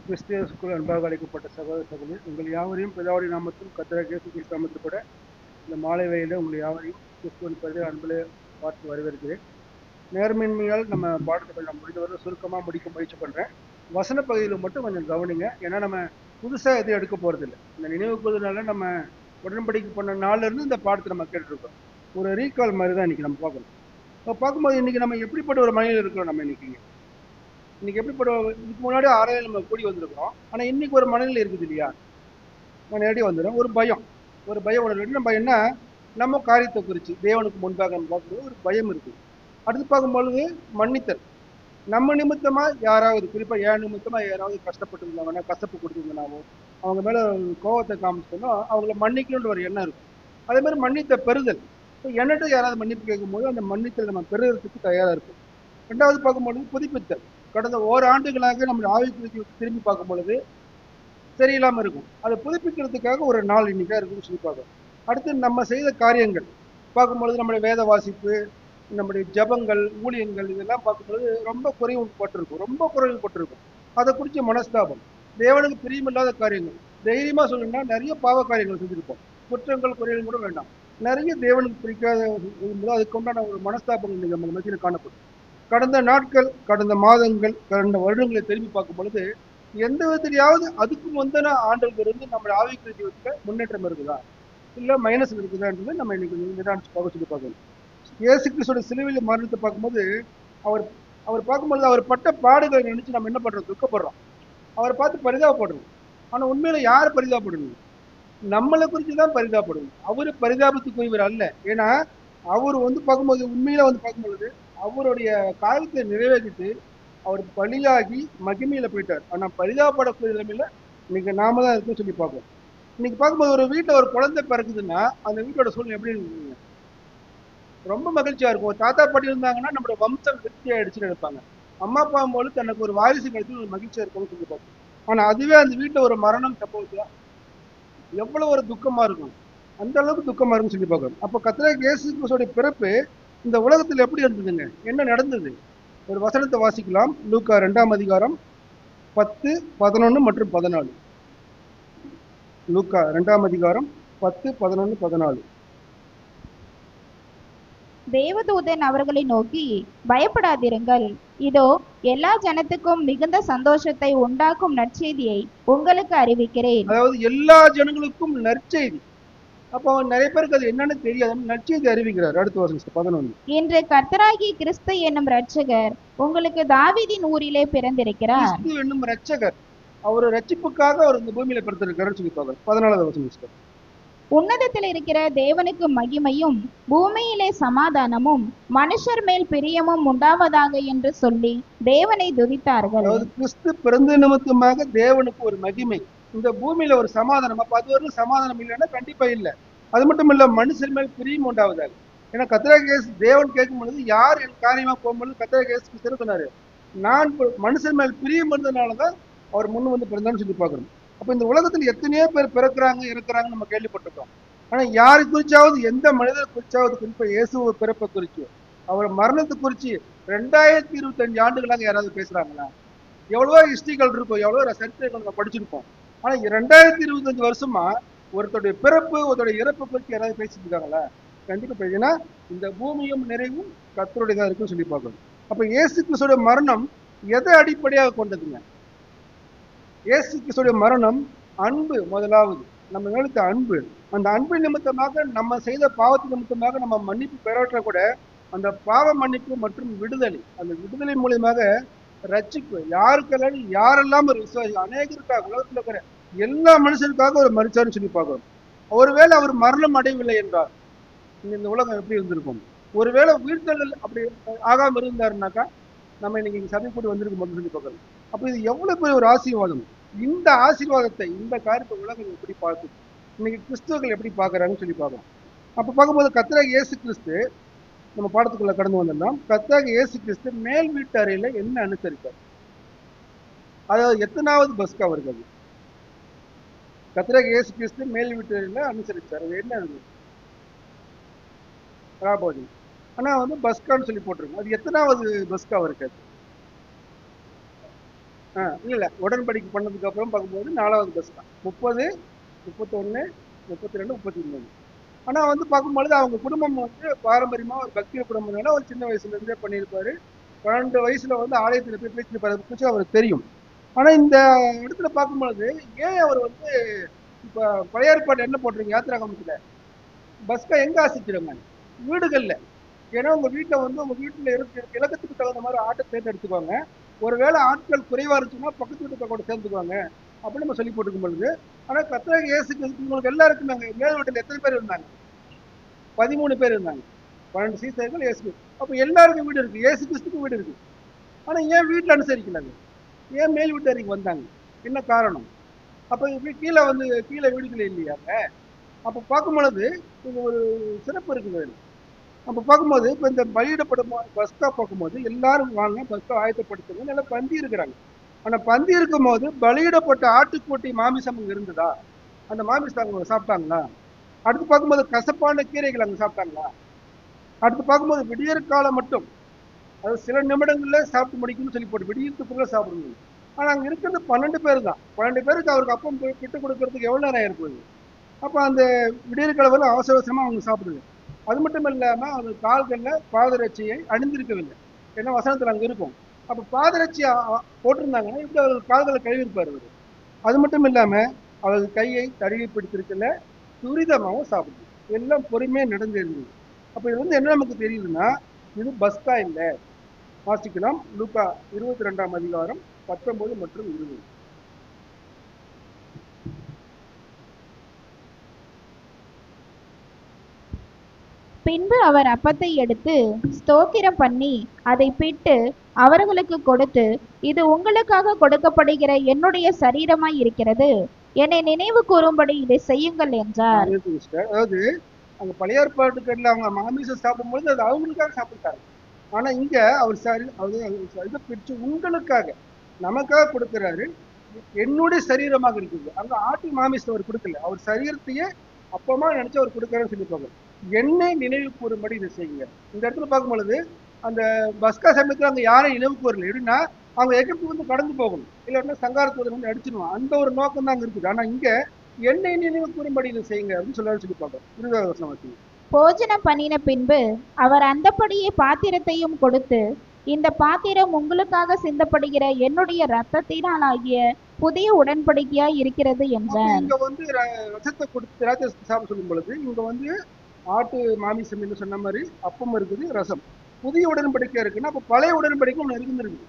கிறிஸ்தியசுக்குள் அன்பாக அழைக்கப்பட்ட சகோதர சகோதரி, உங்கள் யாவரையும் பிதாவுடைய நாமத்தில் கர்த்தராகிய இயேசு கிறிஸ்து நாமத்தில் கூட இந்த மாலை வேளையில உங்கள் யாவரையும் கிறிஸ்துவின் பெயரில் அன்பிலே பார்த்து வரவேற்கிறேன். நேர்மையின்மையால் நம்ம பாடத்தை கொஞ்சம் முடிந்தவரை சுருக்கமாக முடிக்க முயற்சி பண்ணுறேன். வசன பகுதியில் மட்டும் கொஞ்சம் கவனிங்க. ஏன்னா நம்ம புதுசாக எதுவும் எடுக்க போகிறதில்ல. இந்த நினைவு கூறுதனால நம்ம உடன்படிக்கை பண்ண நாள்லேருந்து இந்த பாடத்தை நம்ம கேட்டுருக்கோம். ஒரு ரீகால் மாதிரி தான் இன்றைக்கி நம்ம பார்க்கணும். இப்போ பார்க்கும்போது இன்றைக்கி நம்ம எப்படிப்பட்ட ஒரு மனிதர் இருக்கிறோம். நம்ம இன்னைக்கு எப்படிப்பட்ட இதுக்கு முன்னாடி ஆறாயிரம் நம்ம கூடி வந்திருக்கிறோம். ஆனால் இன்னைக்கு ஒரு மனநிலை இருக்குது இல்லையா? நான் நேரடி வந்துடும். ஒரு பயம் உணர்வு. நம்ம என்ன நம்ம காரியத்தை குறித்து தேவனுக்கு முன்பாக நம்ம பார்க்கும்போது ஒரு பயம் இருக்குது. அடுத்து பார்க்கும்பொழுது மன்னித்தல். நம்ம நிமித்தமா யாராவது, குறிப்பாக ஏன் நிமித்தமா யாராவது கஷ்டப்பட்டு இருந்தாங்கன்னா, கசப்பு கொடுத்துருந்தாவோ, அவங்க மேல கோபத்தை காமிச்சோன்னா அவங்கள மன்னிக்கணுன்ற ஒரு எண்ணம் இருக்கும். அதே மாதிரி மன்னித்த பெறுதல். இப்போ என்னட்டு யாராவது மன்னிப்பு கேட்கும்போது அந்த மன்னித்தல் நம்ம பெறுறதுக்கு தயாராக இருக்கும். ரெண்டாவது பார்க்கும்பொழுது புதுப்பித்தல். கடந்த ஓராண்டுகளாக நம்ம ஆய்வு திரும்பி பார்க்கும் பொழுது சரியில்லாமல் இருக்கும். அதை புதுப்பிக்கிறதுக்காக ஒரு நாள் இன்னைக்கா இருக்குன்னு சொல்லி பார்க்கணும். அடுத்து நம்ம செய்த காரியங்கள் பார்க்கும்பொழுது நம்முடைய வேத வாசிப்பு, நம்முடைய ஜபங்கள், ஊழியங்கள் இதெல்லாம் பார்க்கும்பொழுது ரொம்ப குறைவுபட்டிருக்கும். அதை குறித்து மனஸ்தாபம், தேவனுக்கு பிரியமில்லாத காரியங்கள், தைரியமா சொல்லணும்னா நிறைய பாவ காரியங்கள் செஞ்சிருப்போம். குற்றங்கள் குறைகள் கூட வேண்டாம், நிறைய தேவனுக்கு பிடிக்காத அதுக்கு உண்டான ஒரு மனஸ்தாபங்கள் நம்ம மத்தியில் காணப்படும். கடந்த நாட்கள், கடந்த மாதங்கள், கடந்த வருடங்களை திரும்பி பார்க்கும் பொழுது எந்த விதத்திலேயாவது அதுக்கு முந்தின ஆண்டுகள் இருந்து நம்ம ஆவிக்குரிய ஜீவிதத்துல முன்னேற்றம் இருக்குதா, இல்லை மைனஸ் இருக்குதான்றது நம்ம இன்னைக்கு நிதானிச்சு பார்க்க சொல்லி பார்க்கணும். இயேசு கிறிஸ்துவோட சிலுவையில் மரணத்தை பார்க்கும்போது அவர் அவர் பார்க்கும்போது அவர் பட்ட பாடுகளை நினைச்சு நம்ம என்ன பண்றோம்? துக்கப்படுறோம். அவரை பார்த்து பரிதாபப்படுறோம். ஆனால் உண்மையில யார் பரிதாபப்படணும்? நம்மளை குறித்து தான் பரிதாபப்படணும். அவரு பரிதாபத்துக்குரியவர் அல்ல. ஏன்னா அவர் பார்க்கும்போது உண்மையில பார்க்கும்பொழுது அவருடைய காரியத்தை நிறைவேற்றிட்டு அவர் பலியாகி மகிமையில போயிட்டார். ஆனா பரிதாபப்படக்கூடிய நிலைமையில இன்னைக்கு நாம தான் இருக்குன்னு சொல்லி பார்ப்போம். இன்னைக்கு பார்க்கும்போது ஒரு வீட்டுல ஒரு குழந்தை பிறக்குதுன்னா அந்த வீட்டோட சூழ்நிலை எப்படி இருக்குங்க? ரொம்ப மகிழ்ச்சியா இருக்கும். ஒரு தாத்தா பாட்டி இருந்தாங்கன்னா நம்மளோட வம்சம் திருப்தி ஆயிடுச்சுன்னு நினைப்பாங்க. அம்மா அப்பா போது தனக்கு ஒரு வாரிசு கிடைச்சு ஒரு மகிழ்ச்சியா இருக்கும்னு சொல்லி பார்ப்போம். ஆனா அதுவே அந்த வீட்டுல ஒரு மரணம் சம்பவத்துல எவ்வளவு ஒரு துக்கமா இருக்கும். அந்த அளவுக்கு துக்கமா இருக்குன்னு சொல்லி பார்க்கணும். அப்ப கர்த்தராகிய இயேசு கிறிஸ்துவோட பிறப்பு இந்த உலகத்துல எப்படி இருந்ததுங்க? என்ன நடந்தது? ஒரு வசனத்தை வாசிக்கலாம். லூக்கா 2ஆம் அதிகாரம் 10, 11 மற்றும் 14. லூக்கா 2ஆம் அதிகாரம் 10, 11, 14. தேவதூதன் அவர்களை நோக்கி, பயப்படாதிருங்கள், இதோ எல்லா ஜனத்துக்கும் மிகுந்த சந்தோஷத்தை உண்டாக்கும் நற்செய்தியை உங்களுக்கு அறிவிக்கிறேன். அதாவது எல்லா ஜனங்களுக்கும் நற்செய்தி. அப்போ நிறைய பேருக்கு அது என்னன்னு தெரியாது. நற்செய்தி அறிவிக்கிறார். அடுத்த வருஷம் 11. இன்று கர்த்தராகிய கிறிஸ்து என்னும் இரட்சகர் உங்களுக்கு தாவீதின் ஊரிலே பிறந்திருக்கிறார். கிறிஸ்து என்னும் இரட்சகர், அவர் ரட்சிப்புக்காக அவர் இந்த பூமியில பிறந்திருக்கிறார்னு சொல்லி பார்க்கணும். 14வது வசனம். உன்னதத்தில் இருக்கிற தேவனுக்கு மகிமையும் பூமியிலே சமாதானமும் மனுஷர் மேல் பிரியமும் உண்டாவதாக என்று சொல்லி தேவனை துதித்தார்கள். அதாவது கிறிஸ்து பிறந்த நிமித்தமாக தேவனுக்கு ஒரு மகிமை, இந்த பூமியில ஒரு சமாதானம். அப்ப அது ஒரு சமாதானம் இல்லைன்னா கண்டிப்பா இல்லை. அது மட்டும் இல்ல, மனுஷன் மேல் பிரியம் உண்டாவதாக. ஏன்னா கர்த்தராகிய இயேசு தேவன் கேட்கும் பொழுது யார் என் காரியமா போகும்போது கர்த்தராகிய இயேசு சொன்னாரு, நான் மனுஷன் மேல் பிரியம் இருந்ததுனாலதான் அவர் முன்னு பிறந்தான்னு சொல்லி பார்க்கணும். அப்ப இந்த உலகத்துல எத்தனையோ பேர் பிறக்கிறாங்க இருக்கிறாங்க நம்ம கேள்விப்பட்டிருக்கோம். ஆனா யாரு குறிச்சாவது, எந்த மனிதர் குறிச்சாவது, குறிப்பா இயேசு பிறப்பை குறிச்சு, அவர் மரணத்தை குறிச்சு 2025 ஆண்டுகளாக யாராவது பேசுறாங்களா? எவ்வளவோ ஹிஸ்டரிகள் இருக்கும், எவ்வளவோ சரித்திரங்கள் நம்ம படிச்சிருப்போம். ஆனா 2025 வருஷமா ஒருத்தருடைய பிறப்பு, ஒருத்தருடைய இறப்பு குறித்து யாராவது பேசிட்டு இருக்காங்களா? கண்டிப்பா பேசினா இந்த பூமியும் நிறைவும் கர்த்தருடையதா இருக்குன்னு சொல்லி பார்க்கணும். அப்ப இயேசு கிறிஸ்துவோட மரணம் எதை அடிப்படையாக கொண்டதுங்க? இயேசு கிறிஸ்துவோட மரணம் அன்பு. முதலாவது நம்ம மேலுத்த அன்பு. அந்த அன்பு நிமித்தமாக, நம்ம செய்த பாவத்து நிமித்தமாக நம்ம மன்னிப்பு பெறவற்ற கூட அந்த பாவ மன்னிப்பு மற்றும் விடுதலை, அந்த விடுதலை மூலியமாக ரட்சிப்பு. யாரெல்லாம் ஒரு விசுவாசி, அநேகருக்காக, உலகத்தில் இருக்கிற எல்லா மனுஷனுக்காக ஒரு மரிச்சாருன்னு சொல்லி பார்க்கணும். ஒருவேளை அவர் மரணம் அடையவில்லை என்றால் இந்த உலகம் எப்படி இருந்திருக்கும்? ஒருவேளை உயிர்த்தல் அப்படி ஆகாம இருந்தாருனாக்கா நம்ம இன்னைக்கு சபை கூடி வந்திருக்க மட்டும் சொல்லி பார்க்கணும். அப்ப இது எவ்வளவு பெரிய ஒரு ஆசீர்வாதம். இந்த ஆசீர்வாதத்தை, இந்த காரியத்தை உலகம் எப்படி பார்க்குது, இன்னைக்கு கிறிஸ்துவர்கள் எப்படி பார்க்கறாங்கன்னு சொல்லி பார்க்கணும். அப்ப பார்க்கும்போது கர்த்தராகிய இயேசு கிறிஸ்து, நம்ம பாடத்துக்குள்ள கடந்து வந்தோம்னா, கர்த்தராகிய இயேசு கிறிஸ்து மேல் வீட்டு அறையில என்ன அனுசரித்தார்? அதாவது எத்தனாவது பஸ்கா வருது? கர்த்தராகிய இயேசு கிறிஸ்து மேல் வீட்டு அறையில அனுசரிச்சார். அது என்ன? ராபோதி. ஆனா பஸ்கான்னு சொல்லி போட்டிருக்கோம். அது எத்தனாவது பஸ்கா இருக்காது? இல்ல உடன்படிக்கை பண்ணதுக்கு அப்புறம் பார்க்கும்போது 4வது பஸ் தான். 30, 31, 32, 33. ஆனா வந்து பார்க்கும்பொழுது அவங்க குடும்பம் வந்து பாரம்பரியமா ஒரு பக்திய குடும்பம்னால ஒரு சின்ன வயசுல இருந்தே பண்ணியிருப்பாரு. 12 வயசுல வந்து ஆலயத்துல போய் பேசியிருப்பாரு குறிச்சு அவருக்கு தெரியும். ஆனா இந்த இடத்துல பார்க்கும்பொழுது ஏன் அவர் வந்து இப்ப பழைய ஏற்பாடு என்ன போட்டிருக்கு யாத்திராகமத்துல பஸ்கா எங்க ஆசிக்கிறோங்க? வீடுகள்ல. ஏன்னா உங்க வீட்டுல வந்து உங்க வீட்டுல இருக்க இலக்கத்துக்கு தகுந்த மாதிரி ஆட்டை தேர்ந்தெடுத்துக்குவாங்க. ஒருவேளை ஆட்கள் குறைவா இருந்துச்சுன்னா பக்கத்து வீட்டுக்கு கூட சேர்ந்துக்குவாங்க அப்படின்னு நம்ம சொல்லி போட்டுக்கும் பொழுது, ஆனா கர்த்தராகிய இயேசு கிறிஸ்து உங்களுக்கு எல்லாருக்கும் நாங்க மேல் வீட்டுல எத்தனை பேர் இருந்தாங்க? 13 பேர் இருந்தாங்க. 12 சீசர்கள் இயேசு கிறிஸ்து. அப்ப எல்லாருக்கும் வீடு இருக்கு, இயேசு கிறிஸ்துக்கும் வீடு இருக்கு. ஆனா ஏன் வீட்டுல அனுசரிக்கலாங்க? ஏன் மேல் வீட்டாருக்கு வந்தாங்க? என்ன காரணம்? அப்ப கீழே வந்து கீழே வீடுகள் இல்லையாங்க? அப்ப பார்க்கும் பொழுது இது ஒரு சிறப்பு இருக்குது. அப்ப பார்க்கும்போது இப்ப இந்த பலியிடப்படும் பஸ்கா பார்க்கும்போது எல்லாரும் வாங்க பஸ்கா ஆயத்தப்படுத்துங்க நல்லா பந்தி இருக்கிறாங்க. ஆனா பந்தி இருக்கும் போது பலியிடப்பட்ட ஆட்டுக்குட்டி மாமிசம் அங்க இருந்ததா? அந்த மாமிசம் அவங்க சாப்பிட்டாங்களா? அடுத்து பார்க்கும்போது கசப்பான கீரைகள் அங்க சாப்பிட்டாங்களா? அடுத்து பார்க்கும்போது விடியற் காலம் மட்டும் அது சில நிமிடங்கள்ல சாப்பிட்டு முடிக்கணும்னு சொல்லி போட்டு விடியறதுக்குள்ள சாப்பிடணும். ஆனா அங்க இருக்கிறது 12 பேர் தான். 12 பேருக்கு அவருக்கு அப்பம் விட்டு கொடுக்கறதுக்கு எவ்வளவு நேரம் ஆயிருக்குது? அப்ப அந்த விடியற் காலம் அவசர அவசரமா அவங்க சாப்பிடுது. அது மட்டும் இல்லாம அவர் கால்கள்ல பாதரட்சியை அணிந்திருக்கவில்லை. ஏன்னா வசனத்துல அங்க இருக்கும். அப்ப பாதரட்சி போட்டிருந்தாங்கன்னா இப்படி அவர் கால்களை கழுவிருப்பாரு அவரு. அது மட்டும் இல்லாம அவர் கையை தடவி பிடித்திருக்கல, துரிதமாகவும் சாப்பிடுது. எல்லாம் பொறுமையா நடந்திருந்தது. அப்ப இது வந்து என்ன நமக்கு தெரியுதுன்னா இது பஸ்கா இல்ல. வாசிக்கலாம் லூக்கா 22ஆம் அதிகாரம் 19 மற்றும் 20. பின்பு அவர் அப்பத்தை எடுத்து ஸ்தோத்திரம் பண்ணி அதை பிட்டு அவர்களுக்கு கொடுத்து, இது உங்களுக்காக கொடுக்கப்படுகிற என்னுடைய சரீரமாய் இருக்கிறது, என்னை நினைவு கூறும்படி இதை செய்யுங்கள் என்றார். அதாவது அங்க பழைய ஏற்பாட்டுல அவங்க மாமிசம் சாப்பிடும்போது அது அவங்களுக்காக சாப்பிட்டாங்க. ஆனா இங்க அவர் இதை பிரிச்சு உங்களுக்காக நமக்காக கொடுக்கிறாரு. என்னுடைய சரீரமாக இருக்குது. அங்க ஆட்டு மாமிசம் அவர் கொடுக்கல, அவர் சரீரத்தையே அப்பமா நினைச்சு அவர் கொடுக்கறன்னு சொல்லிப்பாங்க. என்னை நினைவு கூறும்படி இதை செய்யுங்க. இந்த இடத்துல பார்க்கும் பொழுது அந்த பஸ்கா சமயத்துல அங்க யாரையும் நினைவு கூறல. எப்படின்னா அவங்க எகிப்து வந்து கடந்து போகணும், இல்லைன்னா சங்காரத்தூதர் வந்து அடிச்சிடுவான். அந்த ஒரு நோக்கம் தான் அங்க இருக்குது. ஆனா இங்க என்னை நினைவு கூறும்படி இதை செய்யுங்க அப்படின்னு சொல்லி பார்ப்போம். 20வது வசனம். போஜனம் பண்ணின பின்பு அவர் அந்தப்படியே பாத்திரத்தையும் கொடுத்து, இந்த பாத்திரம் உங்களுக்காக சிந்தப்படுகிற என்னுடைய இரத்தத்தினால் ஆகிய புதிய உடன்படிக்கையாய் இருக்கிறது என்றார். இங்க வந்து ரசத்தை கொடுத்து திராட்சை சாப்பிட சொல்லும் பொழுது இங்க வந்து ஆட்டு மாமிசம் என்று சொன்ன மாதிரி அப்பம் இருக்குது, ரசம். புதிய உடன்படிக்கை இருக்குன்னா அப்ப பழைய உடன்படிக்கை ஒண்ணு இருந்துருக்கு.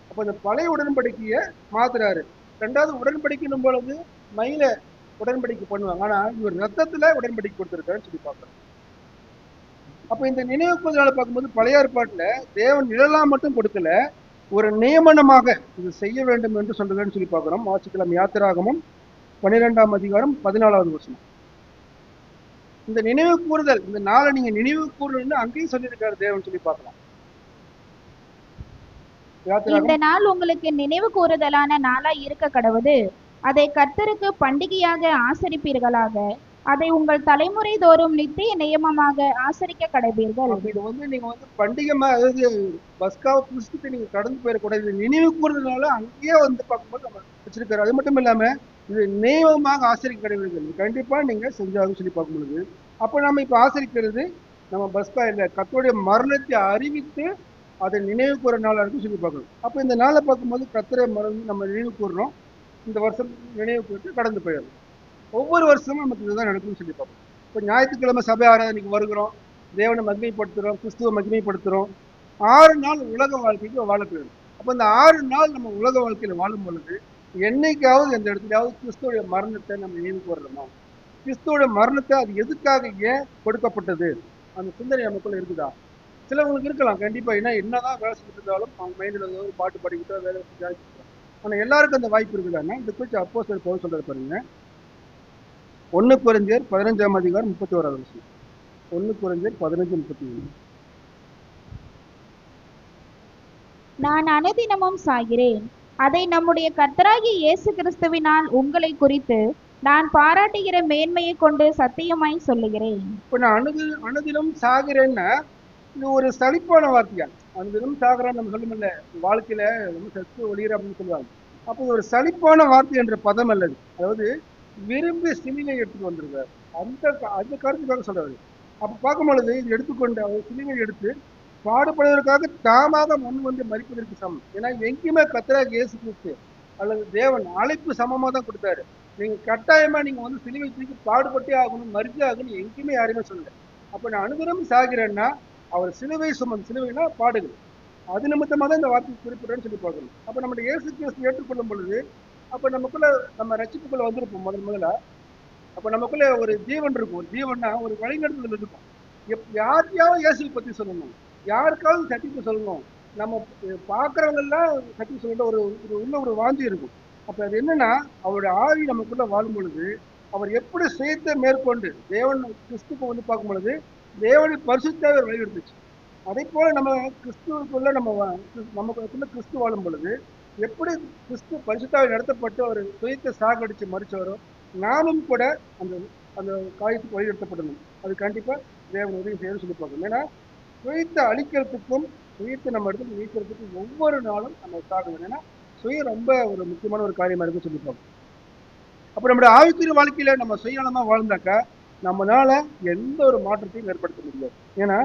அப்ப அந்த பழைய உடன்படிக்கையை மாத்துறாரு. 2வது உடன்படிக்கணும் பொழுது மயில உடன்படிக்கை பண்ணுவாங்க. ஆனா இவர் ரத்தத்துல உடன்படிக்கை கொடுத்திருக்காருன்னு சொல்லி பார்க்கிறோம். அப்ப இந்த நினைவு கூறுதலை பார்க்கும்போது பழைய ஏற்பாட்டுல தேவன் நிழலா மட்டும் கொடுக்கல, ஒரு நியமனமாக இது செய்ய வேண்டும் என்று சொல்றதுன்னு சொல்லி பார்க்கிறோம். வாசிக்கலாம் யாத்திராகமம் 12ஆம் அதிகாரம் 14வது வசனம். இந்த நினைவு கூறுதல், இந்த நாளை நீங்க நினைவு கூறுதல்னு அங்கேயும் சொல்லியிருக்காரு தேவன் சொல்லி பார்க்கலாம். இந்த நாள் உங்களுக்கு நினைவு கூறுதலான நாளா இருக்க கடவுது, அதை கர்த்தருக்கு பண்டிகையாக ஆசரிப்பீர்களாக, அதை உங்கள் தலைமுறை தோறும் நித்திய நியமமாக ஆசரிக்க கடவீர்கள். இது வந்து நீங்க வந்து பண்டிகை, அதாவது பஸ்காவை புதுசுக்கு நீங்க கடந்து போயிடக்கூடாது. நினைவு கூறுதனால அங்கேயே வந்து பார்க்கும்போது நம்ம வச்சிருக்காரு. அது மட்டும் இல்லாம இது நியமமாக ஆசரிக்க கடவீர்கள், கண்டிப்பா நீங்க செஞ்சாலும் சொல்லி பார்க்கும் பொழுது அப்ப நம்ம இப்ப ஆசரிக்கிறது நம்ம பஸ்கா இல்ல, கர்த்தருடைய மரணத்தை அறிவித்து அதை நினைவு கூற நாளா இருக்கு சொல்லி பார்க்கணும். அப்ப இந்த நாளை பார்க்கும்போது கர்த்தரை மறந்து நம்ம நினைவு கூறுறோம். இந்த வருஷம் நினைவு கூறிட்டு கடந்து போயிடும். ஒவ்வொரு வருஷமும் நமக்கு இதுதான் நடக்கும்னு சொல்லி பார்ப்போம். இப்போ ஞாயிற்றுக்கிழமை சபை ஆராதனைக்கு வருகிறோம், தேவனை மகிமைப்படுத்துறோம், கிறிஸ்துவ மகிமைப்படுத்துறோம். 6 நாள் உலக வாழ்க்கைக்கு வாழ போயிடும். அப்போ இந்த 6 நாள் நம்ம உலக வாழ்க்கையில வாழும் பொழுது என்னைக்காவது எந்த இடத்துலயாவது கிறிஸ்துவோடைய மரணத்தை நம்ம நினைவு கூறணுமா? கிறிஸ்துவோட மரணத்தை அது எதுக்காக ஏன் கொடுக்கப்பட்டது அந்த சிந்தனை நமக்குள்ள இருக்குதா? சிலவங்களுக்கு இருக்கலாம் கண்டிப்பா. ஏன்னா என்னதான் வேலை செஞ்சுட்டு இருந்தாலும் அவங்க மைண்ட்ல ஒரு பாட்டு பாடிக்கிட்டோ வேலை செஞ்சு, ஆனா எல்லாருக்கும் அந்த வாய்ப்பு இருக்குதான்னா இந்த குறித்து அப்போஸ்தலர் பவுல் சொல்றது பாருங்க. 1 கொரிந்தியர் 15ஆம் அதிகாரம் 31வது வசனம். 1 கொரிந்தியர் 15:31. நான் அனுதினமும் சாகிறேன், அதை நம்முடைய கர்த்தராகிய இயேசு கிறிஸ்துவினால் உங்களை குறித்து நான் பாராட்டுகிற மேன்மையை கொண்டு சத்தியமாய் சொல்லுகிறேன். இப்ப நான் அனுதினம் சாகிறேன்னா இது ஒரு சலிப்பான வார்த்தையா? அனுதினம் சாகிறேன் நம்ம சொல்லுமில்ல, வாழ்க்கையில ரொம்ப சத்து ஒளிகிற அப்படின்னு சொல்லுவாங்க. அப்போ ஒரு சலிப்பான வார்த்தை என்ற பதம் அல்லது, அதாவது விரும்பி சிலுவை எடுத்துட்டு வந்திருக்காரு. அந்த அந்த கருத்துக்காக சொல்றாரு. அப்ப பார்க்கும் பொழுது இது எடுத்துக்கொண்டு அவர் சிலுவை எடுத்து பாடுபடுவதற்காக தாமாக முன் வந்து மரிப்பதற்கு சமம். ஏன்னா எங்கேயுமே கர்த்தராகிய இயேசு கிறிஸ்து அல்லது தேவன் அழைப்பு சமமா தான் கொடுத்தாரு. நீங்க கட்டாயமா நீங்க வந்து சிலுவை தூக்கி பாடுபட்டே ஆகணும், மரிச்சே ஆகணும், எங்கேயுமே யாருமே சொல்லல. அப்ப நான் அனுதினம் சாகிறேன்னா அவர் சிலுவை சுமந்து, சிலுவைனா பாடுகள், அது நிமித்தமா தான் இந்த வார்த்தை குறிப்பிடுறேன்னு சொல்லி பார்க்கணும். அப்ப நம்முடைய இயேசு கிறிஸ்து ஏற்றுக்கொள்ளும் பொழுது அப்ப நமக்குள்ள நம்ம ரட்சிப்புக்குள்ள வந்திருப்போம் முதல்ல. அப்ப நமக்குள்ள ஒரு ஜீவன் இருக்கும். ஒரு ஜீவன்னா ஒரு வழிநடத்துதல் இருக்கும். யாருக்கையாவது இயேசுவை பத்தி சொல்லணும், யாருக்காவது சத்தியத்தை சொல்லணும், நம்ம பார்க்கறவங்க எல்லாம் சத்தியம் சொல்ல ஒரு உள்ள ஒரு வாஞ்சி இருக்கும். அப்ப அது என்னன்னா அவருடைய ஆவி நமக்குள்ள வாழும் பொழுது அவர் எப்படி சுயத்தை மேற்கொண்டு தேவன் கிறிஸ்துக்கு வந்து பார்க்கும் பொழுது தேவனின் பரிசுத்தாவே அவர் வழிநடத்துச்சு. அதே போல நம்ம கிறிஸ்துவுக்குள்ள நமக்குள்ள கிறிஸ்து வாழும் பொழுது எப்படி கிறிஸ்து பரிசுத்தாவை நடத்தப்பட்டு அவர் சுயத்தை சாகடிச்சு மறிச்சவரோ நாமும் கூட அந்த அந்த காரியத்துக்கு வழிநடத்தப்படணும். அது கண்டிப்பா தேவன் உதவி செய்யணும்னு சொல்லி பார்க்கணும். ஏன்னா சுயத்தை அழிக்கிறதுக்கும் சுயத்தை நம்ம இடத்துல நீக்கிறதுக்கும் ஒவ்வொரு நாளும் நம்ம சாகணும். ஏன்னா சுயம் ரொம்ப ஒரு முக்கியமான ஒரு காரியமா இருக்குன்னு சொல்லி பார்க்கணும். அப்ப நம்முடைய ஆவிக்குரிய வாழ்க்கையில நம்ம சுயநலமா வாழ்ந்தாக்கா நம்மளால எந்த ஒரு மாற்றத்தையும் ஏற்படுத்த முடியாது. ஏன்னா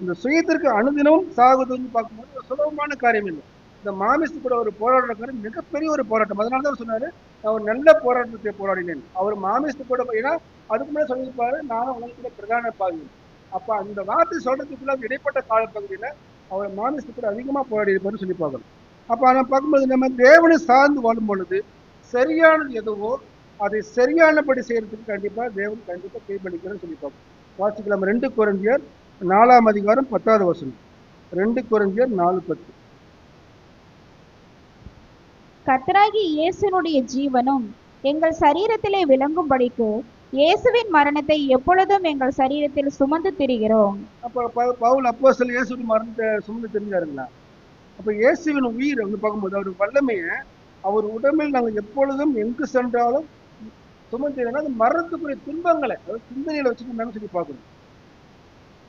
இந்த சுயத்திற்கு அனுதினமும் சாகுதுன்னு பார்க்கும்போது ஒரு சுலபமான காரியம் இல்லை. இந்த மாமிசு கூட ஒரு போராட்டம் மிகப்பெரிய ஒரு போராட்டம். அதனாலதான் சொன்னாரு அவர் நல்ல போராட்டத்தை போராடினேன். அவர் மாமிசு கூட ஏன்னா அதுக்கு முன்னாடி சொல்லியிருப்பாரு நானும் உலகத்துல பிரதான பாவி. அப்ப அந்த வார்த்தை சொல்றதுக்குள்ள இடைப்பட்ட காலப்பகுதியில அவர் மாமிசு கூட அதிகமா போராடி இருப்பாருன்னு சொல்லி பார்க்கணும். அப்ப அதை பார்க்கும்போது நம்ம தேவனை சார்ந்து வாழும் பொழுது சரியானது எதுவோ அதை சரியானபடி செய்யறதுக்கு கண்டிப்பா தேவன் கண்டிப்பா கைப்படிக்கிறேன்னு சொல்லி பார்க்கணும். வாசிக்கலாம் 2 கொரிந்தியர் 4ஆம் அதிகாரம் 10வது வசனம். 2 கொரிந்தியர் 4:10. கர்த்தராகிய இயேசுனுடைய ஜீவனும் எங்கள் சரீரத்திலே விளங்கும்படிக்கு இயேசுவின் மரணத்தை எப்பொழுதும் எங்கள் சரீரத்தில் சுமந்து திரிகிறோம். அப்ப பவுல் அப்போஸ்தலன் இயேசுவின் மரணத்தை சுமந்து தெரிஞ்சாருங்களா? அப்ப இயேசுவின் உயிர் வந்து பார்க்கும்போது அவர் வல்லமைய அவர் உடம்பில் நாங்கள் எப்பொழுதும் எங்கு சென்றாலும் சுமந்து, அது மரணத்துக்குரிய துன்பங்களை அதாவது சிந்தனையில வச்சுட்டு சொல்லி பார்க்கணும்.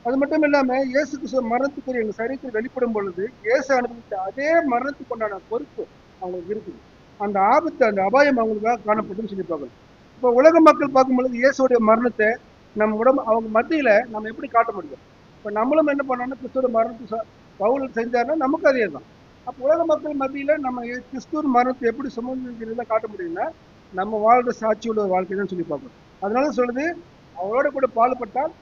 அது மட்டும் இல்லாம இயேசுக்கு மரணத்துக்குரிய எங்க சரீரத்தில் வெளிப்படும் பொழுது இயேசு அனுபவித்த அதே மரணத்துக்கு உண்டான பொறுப்பு அவங்களுக்கு இருக்குது. அந்த ஆபத்து அந்த அபாயம் அவங்களுக்காக காணப்படும் சொல்லி பார்க்கணும். இப்போ உலக மக்கள் பார்க்கும்பொழுது இயேசுடைய மரணத்தை நம்ம உடம்பு அவங்க மத்தியில நம்ம எப்படி காட்ட முடியும்? இப்போ நம்மளும் என்ன பண்ணோம்னா கிறிஸ்துவோட மரணத்தை பவுல் செஞ்சாருன்னா நமக்கு அதே தான். அப்போ உலக மக்கள் மத்தியில நம்ம கிறிஸ்துவ மரணத்தை எப்படி சுமந்துங்கிறத காட்ட முடியும்னா நம்ம வாழ்ற சாட்சி உள்ள வாழ்க்கை தான் சொல்லி பார்க்கணும். அதனால சொல்லுது அவரோட கூட பாடுபட்டால்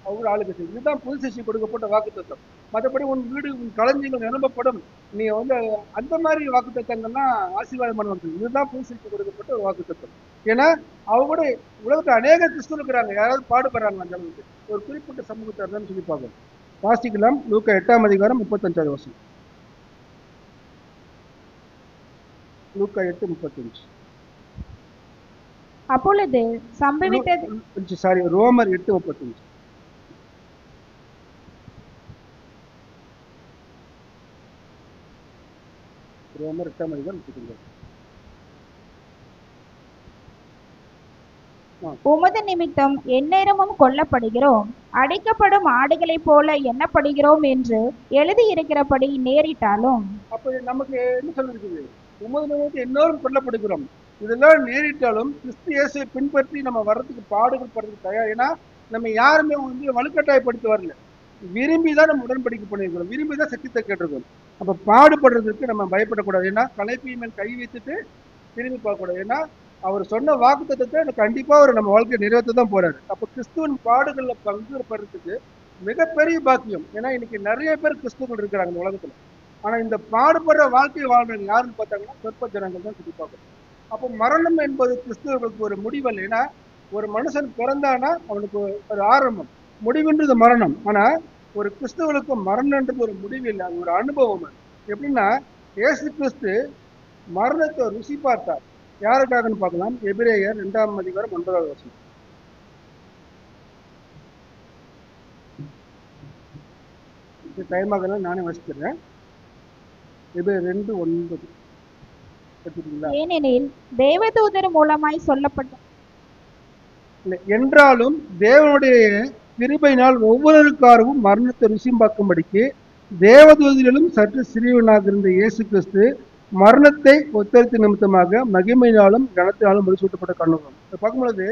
அவர் ஆளுக்கு செய்யும். இதுதான் புது சிருஷ்டி கொடுக்கப்பட்ட வாக்குத்தத்தம். மற்றபடி உன் வீடு உன் களஞ்சியங்கள் நிரம்பப்படும் நீ வந்து அந்த மாதிரி வாக்குத்தத்தங்கள்லாம் ஆசீர்வாதமான வாக்கு. இதுதான் புது சிருஷ்டி கொடுக்கப்பட்ட ஒரு வாக்குத்தத்தம். ஏன்னா அவங்க கூட உலகத்துல அநேக கிறிஸ்துவ இருக்கிறாங்க, யாராவது பாடுபடுறாங்க அந்த அளவுக்கு ஒரு குறிப்பிட்ட சமூகத்தார் தான் சொல்லி பார்க்கணும். வாசிக்கலாம் லூக்கா 8ஆம் அதிகாரம் 35வது வசனம். லூக்கா 8:35. அப்பொழுது சம்பவித்தது ரோமர் 8:35. ரோமர் 8ஆம் அதிகாரம் 35. உமது நிமித்தம் எந்நேரமும் கொல்லப்படுகிறோம், அடிக்கப்படும் ஆடுகளைப் போல எண்ணப்படுகிறோம் என்று எழுதியிருக்கிறபடி நேரிட்டாலும். அப்ப நமக்கு என்ன சொல்லிருக்குது? உமது நிமித்தம் எல்லோரும் கொல்லப்படுகிறோம், இதெல்லாம் நேரிட்டாலும் கிறிஸ்து இயேசுவை பின்பற்றி நம்ம வர்றதுக்கு பாடுகள் படுறதுக்கு தயார். ஏன்னா நம்ம யாருமே வந்து வலுக்கட்டாயப்படுத்தி வரல, விரும்பிதான் நம்ம உடன்படிக்கை பண்ணிருக்கிறோம், விரும்பிதான் சத்தியத்தை கேட்டிருக்கோம். அப்ப பாடுபடுறதுக்கு நம்ம பயப்படக்கூடாது. ஏன்னா களைப்பை மேல் கை வைத்துட்டு திரும்பி பார்க்கக்கூடாது. ஏன்னா அவர் சொன்ன வாக்குத்தத்தத்தை கண்டிப்பா அவர் நம்ம வாழ்க்கையை நிறைவேற்ற தான் போறாரு. அப்ப கிறிஸ்துவின் பாடுகள்ல பங்கு பெறதுக்கு மிகப்பெரிய பாக்கியம். ஏன்னா இன்னைக்கு நிறைய பேர் கிறிஸ்துவர்கள் இருக்கிறாங்க இந்த உலகத்துல. ஆனா இந்த பாடுபடுற வாழ்க்கையை வாழ்றவங்க யாருன்னு பார்த்தாங்கன்னா சொற்ப ஜனங்கள் தான் சொல்லி பார்க்கணும். அப்போ மரணம் என்பது கிறிஸ்துவர்களுக்கு ஒரு முடிவல்ல. ஏன்னா ஒரு மனுஷன் பிறந்தானா அவனுக்கு ஒரு ஆரம்பம், முடிவுன்றது மரணம். ஆனா ஒரு கிறிஸ்துவனுக்கு மரணம்ன்றது ஒரு முடிவு இல்லை, அது ஒரு அனுபவம். எப்படின்னா இயேசு கிறிஸ்து மரணத்தை ருசி பார்த்தார். யாருக்காகன்னு பார்க்கலாம். எபிரேயர் 2ஆம் அதிகாரம் 9வது வசனம். டைம் ஆகலாம், நானே வசிக்கிறேன். எபிரேயர் 2:9. ஏனெனில் தேவதூதர் மூலமாய் சொல்லப்பட்ட என்றாலும் தேவனுடைய கிருபையினால் ஒவ்வொருக்காரவும் மரணத்தை ருசி பார்க்கும்படிக்கு தேவதூதரிலும் சற்று சிறியவனாக இருந்த இயேசு கிறிஸ்து மரணத்தை ஒத்தரித்த நிமித்தமாக மகிமையினாலும் கனத்தினாலும் முடிசூட்டப்பட்ட கண்ணுகம். பார்க்கும்பொழுது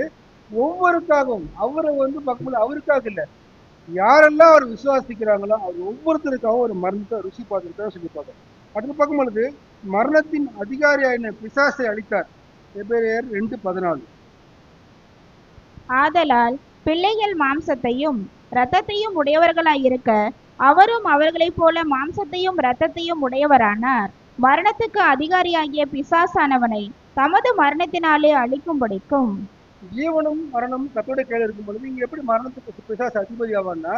ஒவ்வொருக்காகவும் அவரை பார்க்கும்போது அவருக்காக இல்லை, யாரெல்லாம் அவர் விசுவாசிக்கிறாங்களோ அவர் ஒவ்வொருத்தருக்காகவும் ஒரு மரணத்தை ருசி பார்த்துருக்காரு சொல்லிப்பாங்க. அடுத்து பார்க்கும்பொழுது மரணத்தின் அதிகாரியான பிசாசை அளித்தார். எபிரேயர் 2:14. ஆதலால் பிள்ளைகள் மாம்சத்தையும் இரத்தத்தையும் உடையவர்களாயிருக்க அவரும் அவர்களைப் போல மாம்சத்தையும் இரத்தத்தையும் உடையவரானார். மரணத்துக்கு அதிகாரியாகிய பிசாசானவனை தமது மரணத்தினாலே அழிக்கும்படிக்கும். ஜீவனும் மரணமும் கர்த்தருடைய கையில் இருக்கும் பொழுது இங்க எப்படி மரணத்துக்கு பிசாசு அதிபதி ஆவான்னா,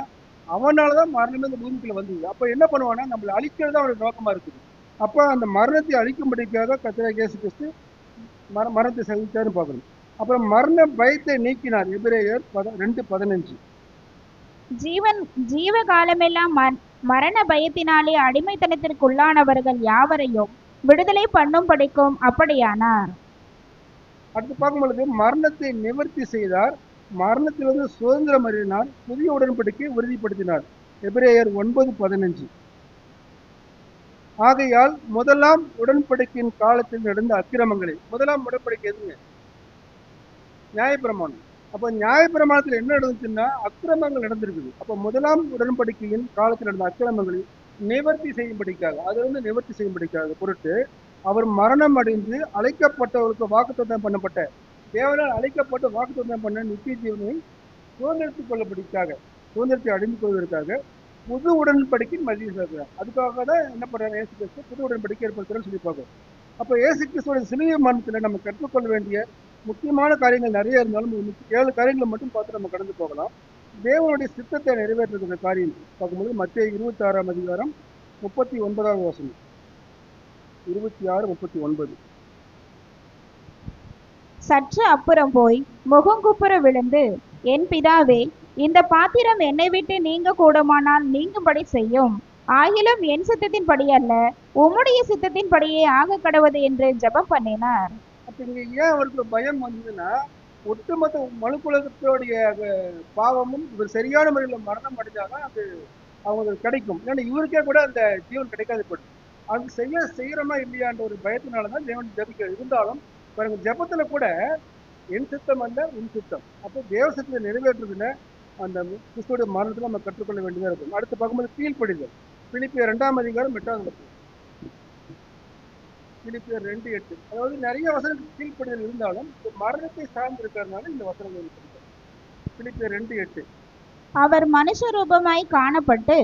அவனாலதான் மரணமே இந்த பூமிக்குள்ள வந்தது. அப்ப என்ன பண்ணுவான்னா, நம்மளை அழிக்கிறது தான் அவனுடைய நோக்கமா இருக்குது. அப்ப அந்த மரணத்தை அழிக்கும்படிக்காக கர்த்தராகிய இயேசு கிறிஸ்து மரணத்தை சகித்தாருன்னு பார்க்கணும். அப்புறம் மரண பயத்தை நீக்கினார். எபிரேயர் 2:15. ஜீவ காலமெல்லாம் மரண பயத்தினாலே அடிமைத்தனத்திற்குள்ளானவர்கள் யாவரையும் விடுதலை பண்ணும்படிக்கும் அப்படியானார். அடுத்து பார்க்கும் பொழுது மரணத்தை நிவர்த்தி செய்தார், மரணத்திலிருந்து சுதந்திரம் அறிவினார், புதிய உடன்படிக்கை உறுதிப்படுத்தினார். எபிரேயர் 9:15. ஆகையால் முதலாம் உடன்படிக்கையின் காலத்தில் நடந்த அக்கிரமங்களை, முதலாம் உடன்படிக்கை எதுங்க? நியாயப்பிரமாணம். அப்ப நியாயப்பிரமாணத்தில் என்ன நடந்துச்சுன்னா அக்கிரமங்கள் நடந்திருக்குது. அப்ப முதலாம் உடன்படிக்கையின் காலத்தில் நடந்த அக்கிரமங்களை நிவர்த்தி செய்யும்படிக்காக, நிவர்த்தி செய்யும்படிக்காக பொருட்டு அவர் மரணம் அடைந்து அழைக்கப்பட்டவர்களுக்கு வாக்குத்தத்தம் பண்ணப்பட்ட, தேவனால் அழைக்கப்பட்டு வாக்குத்தத்தம் பண்ண நித்திய ஜீவனை சுதந்திரத்துக் கொள்ளப்படிக்காக, சுதந்திரத்தை அடைந்து கொள்வதற்காக புது உடன்படிக்கையின் மத்திய சேர்க்கிறார். அதுக்காக தான் என்ன பண்றாரு இயேசு கிறிஸ்து புது உடன்படிக்கை ஏற்படுத்துறன்னு சொல்லி பார்க்கிறோம். அப்ப இயேசு கிறிஸ்துவோட சிலுவை மரணத்துல நம்ம கற்றுக்கொள்ள வேண்டிய முக்கியமான காரியங்கள் நிறைய இருந்தாலும் 7 காரியங்களை மட்டும் பார்த்து நம்ம கடந்து போகலாம். தேவனுடைய சித்தத்தை நிறைவேற்றுகிற காரியம் பார்க்கும்போது மத்தேயு 26ஆம் அதிகாரம் 39வது வசனம். 26:39. சற்று அப்புறம் போய் முகங்குப்புற விழுந்து, என் பிதாவே, இந்த பாத்திரம் என்னை விட்டு நீங்க கூடுமானால் நீங்கும்படி செய்யும். ஆகிலும் என் சித்தத்தின்படி அல்ல, உம்முடைய சித்தத்தின்படியே ஆக கடவது என்று ஜெபம் பண்ணினார். அப்ப இங்க ஏன் அவருக்கு பயம் வந்ததுன்னா, ஒட்டுமொத்த மனுக்குலகத்தோடைய பாவமும் இவர் சரியான முறையில் மரணம் அடைஞ்சாதான் அது அவங்களுக்கு கிடைக்கும். ஏன்னா இவருக்கே கூட அந்த ஜீவன் கிடைக்காது போடும். அது செய்யறோமா இல்லையான்ற ஒரு பயத்தினாலதான் தேவன் ஜெபிக்க. இருந்தாலும் பாருங்க, ஜெபத்துல கூட என் சித்தம் அல்ல உன் சித்தம். அப்போ தேவ சித்தத்தை நிறைவேற்றுறதுல அந்த கிறிஸ்துவோட மரணத்துல நம்ம கற்றுக்கொள்ள வேண்டியதா இருக்கும். அடுத்து பார்க்கும்போது கீழ்ப்படிதல். பிலிப்பியர் 2ஆம் அதிகாரம் 8வது வசனம். பிலிப்பியர் 2:8. அதாவது நிறைய வசனங்கள் கீழ்ப்படிதல் இருந்தாலும் மரணத்தை சார்ந்து இருக்கிறதுனால இந்த வசனங்கள் பிலிப்பியர் 2:8. அவர் மனுஷ ரூபமாய் காணப்பட்டு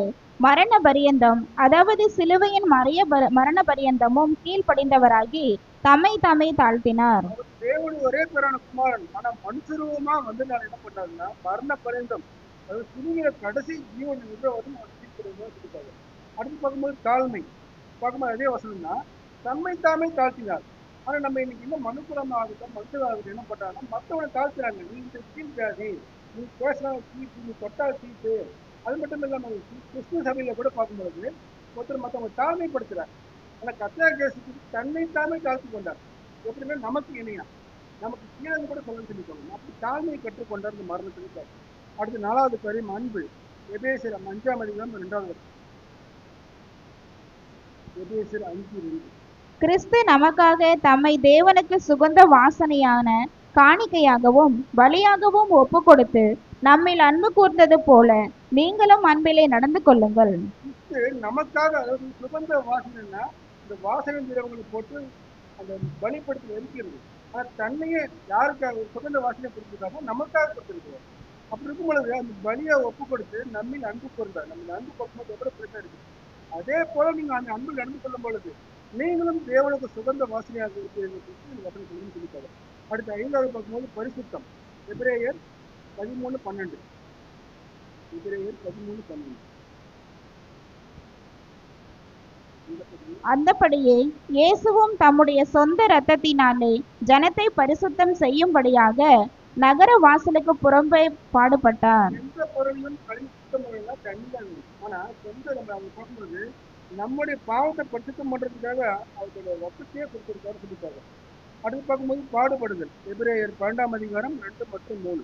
மரண பரியந்தம், அதாவது சிலுவையின் மரண பரியந்தமும் கீழ்ப்படிந்தவராகி தம்மை தாழ்த்தினார். தேவனுடைய ஒரே பேரான குமாரன், ஆனா மனுஷரூபமா வந்து நான் என்ன பண்ணாருன்னா மரண பரியந்தம், அதாவது சிலுவையில கடைசி ஜீவன் விடுறவரும் அவர் கீழ்ப்படிந்தா சொல்லிட்டாங்க. அடுத்து பார்க்கும்போது தாழ்மை. பார்க்கும்போது அதே வசனம் தான், தம்மை தாழ்த்தினார். ஆனா நம்ம இன்னைக்கு இன்னும் மனுக்குலமாகட்டும் மனுஷராகட்டும் என்ன பண்றாங்கன்னா மற்றவனை தாழ்த்துறாங்க. நீ இந்த கீழ் ஜாதி, நீ பேசினால் சீட்டு, நீ தொட்டால் சீட்டு. அது மட்டும் இல்லாம கிறிஸ்துவ சபையில கூட பார்க்கும்பொழுது ஒருத்தர் மற்றவங்க தாழ்மைப்படுத்துறார். ஆனா கர்த்தராகிய இயேசு கிறிஸ்து தன்னை தாழ்த்தி கொண்டார். எப்படின்னா நமக்கு இணையா, நமக்கு கீழே கூட சொல்ல சொல்லிக்கோங்க. அப்படி தாழ்மையை கற்றுக்கொண்டார் இந்த மரணத்துக்கு. அடுத்து 4வது காரியம் அன்பு. எபேசியர் 5ஆம் அதிகாரம் 2வது வசனம். எபேசியர் 5:2. கிறிஸ்து நமக்காக தம்மை தேவனுக்கு சுகந்த வாசனையான காணிக்கையாகவும் பலியாகவும் ஒப்பு கொடுத்து நம்மில் அன்பு கூர்ந்தது போல நீங்களும் அன்பிலே நடந்து கொள்ளுங்கள். கிறிஸ்து நமக்காக, அதாவது சுகந்த வாசனைன்னா இந்த வாசனை திரவங்களை போட்டு அந்த பலிப்படுத்தி எரிக்கிறது. ஆனா தன்னையே யாருக்காக சுகந்த வாசனை கொடுத்துருக்காமோ நமக்காக கொடுத்துருக்கிறார். அப்படி இருக்கும் பொழுது அந்த பலியை ஒப்பு கொடுத்து நம்மில் அன்பு கூர்ந்தார். நம்ம அன்பு பக்கும்போது எவ்வளவு பிரச்சனை இருக்கு. அதே போல நீங்க அந்த அன்பு நடந்து கொள்ளும் பொழுது நீங்களும் தேவனுக்கு சுகந்த வாசனையாக இருக்கிறீர்கள் சொல்லிட்டாங்க. அடுத்து 5வது பார்க்கும்போது பரிசுத்தம். எபிரேயர் 13:12. எபிரேயர் 13:12. அந்தபடியே இயேசுவும் தம்முடைய சொந்த இரத்தத்தினாலே ஜனத்தை பரிசுத்தம் செய்யும்படியாக நகர வாசலுக்கு புறம்பே பாடுபட்டார். எந்த பொருளையும் பரிசுத்தம் தனிதான். ஆனா சொந்த நம்ம அவங்க பார்க்கும்போது நம்முடைய பாவத்தை பரிசுத்தம் பண்றதுக்காக அவருடைய ரத்தத்தையே கொடுத்திருக்காரு சொல்லிட்டாங்க. அடுத்து பார்க்கும்போது பாடுபடுதல். எபிரேயர் 12ஆம் அதிகாரம் 2 மற்றும் 3.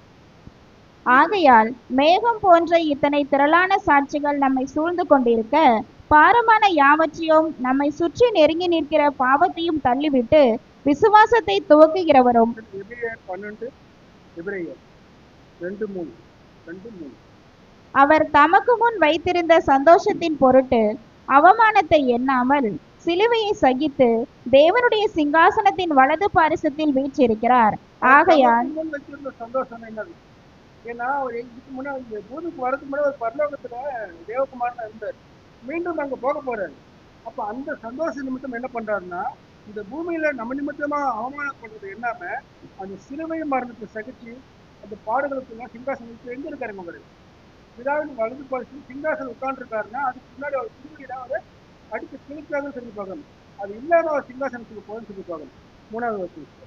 ஆகையால் மேகம் போன்ற இத்தனை திரளான சாட்சிகள் நம்மை சூழ்ந்து கொண்டிருக்க பாரமான யாவற்றையும் நம்மை சுற்றி நெருங்கி நிற்கிற பாவத்தையும் தள்ளிவிட்டு விசுவாசத்தை துவக்குகிறவரும் எபிரேயர் 12, எபிரேயர் 2:3, 2:3. அவர் தமக்கு முன் வைத்திருந்த சந்தோஷத்தின் பொருட்டு அவமானத்தை எண்ணாமல் சிலுவையை சகித்து தேவனுடைய சிங்காசனத்தின் வலது பாரிசத்தில் வீற்றிருக்கிறார். ஆகையால் தமக்கு முன் வச்சிருந்த சந்தோஷம் என்னது? ஏன்னா அவர் இதுக்கு முன்னாடி இந்த பூமிக்கு வரதுக்கு முன்னாடி ஒரு பரலோகத்துல தேவகுமாரனா இருந்தார். மீண்டும் அங்க போக போறாரு. அப்ப அந்த சந்தோஷ நிமித்தம் என்ன பண்றாருன்னா, இந்த பூமியில நம்ம நிமித்தமா அவமானப்படுறது இல்லாம அந்த சிலுவை மரணத்தை சகிச்சு அந்த பாடுகளுக்கு சிங்காசனத்துக்கு எங்க இருக்காருங்க உங்களுக்கு? பிதாவின் வலது பாரிசத்தில் சிங்காசனம் உட்கார்ந்துருக்காருன்னா அதுக்கு முன்னாடி அவர் சிலுவையில அவர் அடித்து கிழிக்காக சொல்லி பார்க்கணும். அது இல்லாத ஒரு சிங்காசனத்துக்கு போகணும்னு சொல்லி பார்க்கணும். 3வது வசனம்.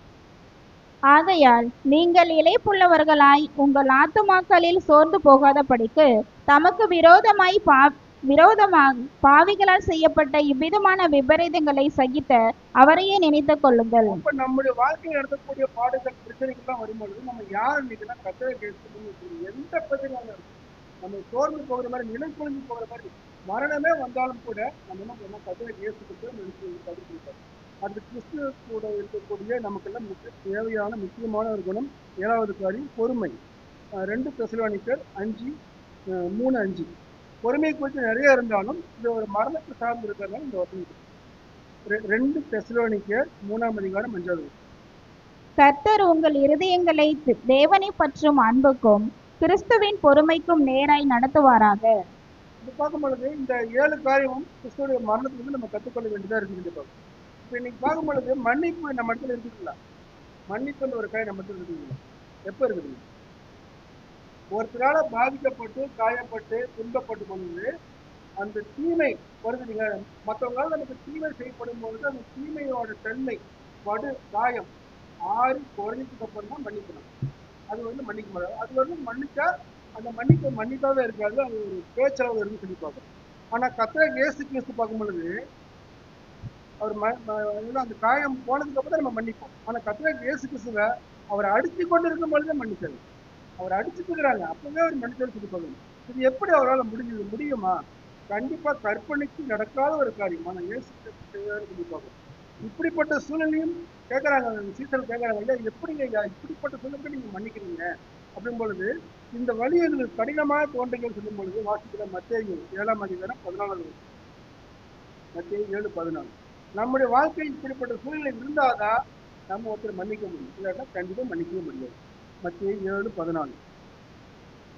ஆகையால் நீங்கள் இளைப்புள்ளவர்களாய் உங்கள் ஆத்துமாக்களில் சோர்ந்து போகாதபடிக்கு தமக்கு விரோதமாக பாவிகளால் செய்யப்பட்ட இவ்விதமான விபரீதங்களை சகித்த அவரையே நினைத்துக் கொள்ளுங்கள். அப்ப நம்முடைய வாழ்க்கையில் நடத்தக்கூடிய பாடுகள் பிரச்சனைகள்லாம் வரும்பொழுது நம்ம யார் இன்னைக்குன்னா கத்தரை கேட்கணும். எந்த பிரச்சனையும் நம்ம சோர்ந்து போகிற மாதிரி நிலை குழந்தை போகிற மாதிரி மரணமே வந்தாலும் கூட நம்ம என்ன பண்ணோம்? கத்தரை கேட்டுக்கிட்டு தடுப்பிருக்கோம். அது கிறிஸ்துவ கூட இருக்கக்கூடிய நமக்கெல்லாம் தேவையான முக்கியமான ஒரு குணம் 7வது காரியம் பொறுமை. 2 தெசலோனிக்கர் 5:3-5. பொறுமை குறித்து நிறைய இருந்தாலும் இது ஒரு மரணத்தை சார்ந்து இருக்கிறதுனால இந்த வசனம். 2 தெசலோனிக்கர் 3ஆம் அதிகாரம் 5வது. கர்த்தர் உங்கள் இருதயங்களை தேவனை பற்றும் அன்புக்கும் கிறிஸ்துவின் பொறுமைக்கும் நேராய் நடத்துவாராக. இது பார்க்கும் பொழுது இந்த 7 காரியமும் கிறிஸ்துவோடைய மரணத்திலிருந்து நம்ம கற்றுக்கொள்ள வேண்டியதா இருக்கு. இப்போ இன்னைக்கு பார்க்கும் பொழுது மன்னிப்பு நம்ம இடத்துல இருக்குங்களா? மன்னிப்புன்ற ஒரு காய் நம்ம இடத்துல இருக்குங்களா? எப்போ இருக்குதுங்க? ஒருத்தரால பாதிக்கப்பட்டு காயப்பட்டு துன்பப்பட்டு போனது அந்த தீமை வருதுங்க. மற்றவங்களால நமக்கு தீமை செய்யப்படும் பொழுது அந்த தீமையோட தன்மை படு காயம் ஆறி குறைஞ்சதுக்கு அப்புறம் தான் மன்னிக்கணும். அது மன்னிக்க முடியாது. அது மன்னிச்சா அந்த மன்னிக்காவே இருக்காது. அது ஒரு பேச்சளவு இருக்குன்னு சொல்லி பார்க்கணும். ஆனா கர்த்தர் இயேசு கிறிஸ்து பார்க்கும் பொழுது அவர் அந்த காயம் போனதுக்கு அப்புறம் தான் நம்ம மன்னிப்போம். ஆனா கர்த்தர் இயேசு கிறிஸ்துவ அவர் அடிச்சு கொண்டு இருக்கும் பொழுதே மன்னிச்சாரு. அவர் அடிச்சுட்டு இருக்கிறாங்க அப்பவே அவர் மன்னிச்சாரு சொல்லி பார்க்கணும். இது எப்படி அவரால் முடியுமா? கண்டிப்பா கற்பனைக்கு நடக்காத ஒரு காரியம். ஆனா இயேசு கிறிஸ்து செய்வாரு சொல்லி பார்க்கணும். இப்படிப்பட்ட சூழ்நிலையும் கேட்கறாங்க, சீசல் கேட்கறாங்க, ஐயா எப்படிங்க ஐயா இப்படிப்பட்ட சூழ்நிலை நீங்க மன்னிக்கிறீங்க அப்படின் பொழுது இந்த வழி எங்களுக்கு கடினமாக தோன்றுங்கள் சொல்லும் பொழுது வாசிக்கிற மத்தேயு 7ஆம் அதிகாரம் 14வது. மத்தேயு 7:14. நம்முடைய வாழ்க்கை இப்படிப்பட்ட சூழ்நிலை இருந்தாதான் நம்ம ஒருத்தர் மன்னிக்க முடியும். இல்லாட்டா கண்டிப்பா மன்னிக்கவே முடியாது. மத்தேயு 7:14.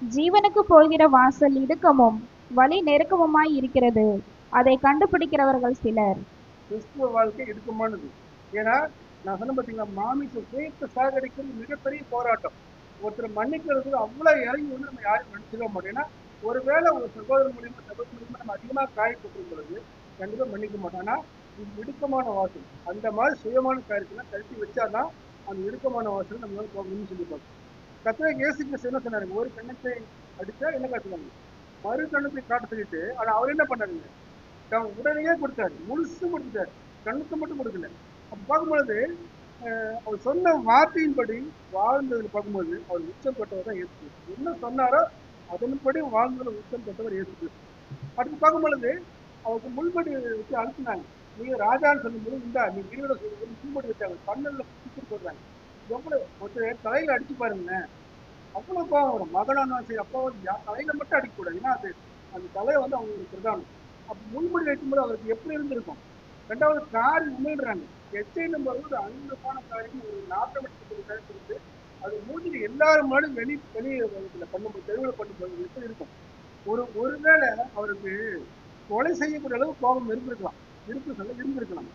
ஜீவனுக்கு போகிற வாசல் இடுக்கமும் வழி நெருக்கமுமாய் இருக்கிறது, அதை கண்டுபிடிக்கிறவர்கள் சிலர். கிறிஸ்துவ வாழ்க்கை இடுக்கமானது. ஏன்னா நான் சொன்ன பார்த்தீங்களா, மாமிச சுயத்தை சாகடிக்கிறது மிகப்பெரிய போராட்டம். ஒருத்தர் மன்னிக்கிறது அவ்வளவு இறங்கி நம்ம யாரும் மன்னிச்சிட மாட்டோம். ஏன்னா ஒருவேளை ஒரு சகோதரர் மூலியமா நம்ம அதிகமாக காயப்பட்டிருக்கும் பொழுது கண்டிப்பா மன்னிக்க மாட்டோம். ஆனா இது இடுக்கமான வாசல். அந்த மாதிரி சுயமான காரியத்தெல்லாம் கழித்து வச்சாதான் அந்த இடுக்கமான வாசல் நம்மளால போகணும்னு சொல்லி பார்க்கணும். கர்த்தர் இயேசு கிறிஸ்து என்ன சொன்னாரு? ஒரு கண்ணத்தை அடிச்சா என்ன காட்டுவாங்க? மறு கண்ணத்தை காட்ட சொல்லிட்டு ஆனா அவர் என்ன பண்ணாருங்க? உடனே கொடுத்தாரு, முழுசு கொடுத்துட்டாரு, கண்ணுக்கு மட்டும் கொடுக்கல. அப்ப பார்க்கும்பொழுது அவர் சொன்ன வார்த்தையின்படி வாழ்ந்ததுன்னு பார்க்கும்போது அவர் உச்சம் பெற்றவர் தான் இயேசு கிறிஸ்து. என்ன சொன்னாரோ அதன்படி வாழ்ந்ததுல உச்சம் பெற்றவர் இயேசு கிறிஸ்து. அடுத்து பார்க்கும்பொழுது அவருக்கு முள்படி வச்சு அனுப்பினாங்க. நீங்க ராஜான்னு சொல்லும்போது இந்தா நீ கிரீட சொல்லி முள்படி வச்சாங்க, கண்ணல்ல குத்தி சொல்றாங்க. எவ்வளவு ஒருத்தர் தலையில அடிச்சு பாருங்களேன், அவ்வளவு கோவம் வரும். மகனான சரி அப்பா தலையில மட்டும் அடிக்கக்கூடாது. ஏன்னா அது அந்த தலையை அவங்களுக்கு பிரதானம். அப்ப முள்படி வைக்கும்போது அவருக்கு எப்படி இருந்திருக்கும்? 2வது காரி உமிழ்றாங்க. எச்சைன்னும் போது ஒரு அன்பமான காரியம், ஒரு நாட்டமடிக்கக்கூடிய காரியம் இருக்கு. அது மூஞ்சில் எல்லாரும் வெளியே பண்ணும்போது தெருவில் பண்ணும்போது எப்படி இருக்கும்? ஒருவேளை அவருக்கு கொலை செய்யக்கூடிய அளவு கோபம் இருந்திருக்கலாம்.